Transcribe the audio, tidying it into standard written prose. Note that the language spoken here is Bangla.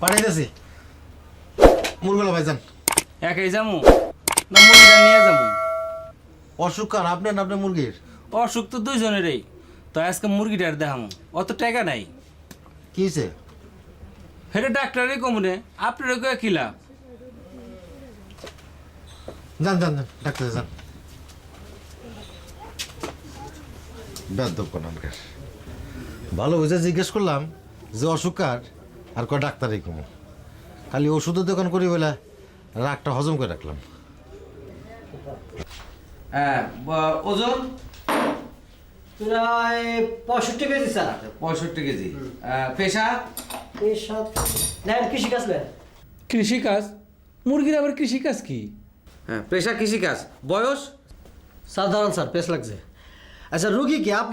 পাঠাইতেছি মুরগুলো ভাইজান। একাই যামু না মুরগিটা নিয়ে যামু? অসুখ কার আপনার না আপনার মুরগির? অসুখ তো দুইজনেরই, তো আজকে মুরগিটার দেখামু, অত টাকা নাই। কি হয়েছে? হেটা ডাক্তারই কমুনে, আপনারও কয়ে কি লাভ? যান যান যান ডাক্তার যান। বেদব আমাকে ভালো বুঝে জিজ্ঞেস করলাম যে অসুখ কার, আর কয় ডাক্তারই কমু। খালি ওষুধের দোকান করি বলে রাগটা হজম করে রাখলাম। হ্যাঁ, ওজন প্রায় 65 কেজি স্যার। 65 কেজি। পেশা? নেন কৃষিকাজ নেন। কৃষিকাজ? মুরগির আবার কৃষিকাজ কি? হ্যাঁ, পেশা কৃষিকাজ। বয়স? সাধারণ স্যার, পেস লাগছে। আচ্ছা রুগী কি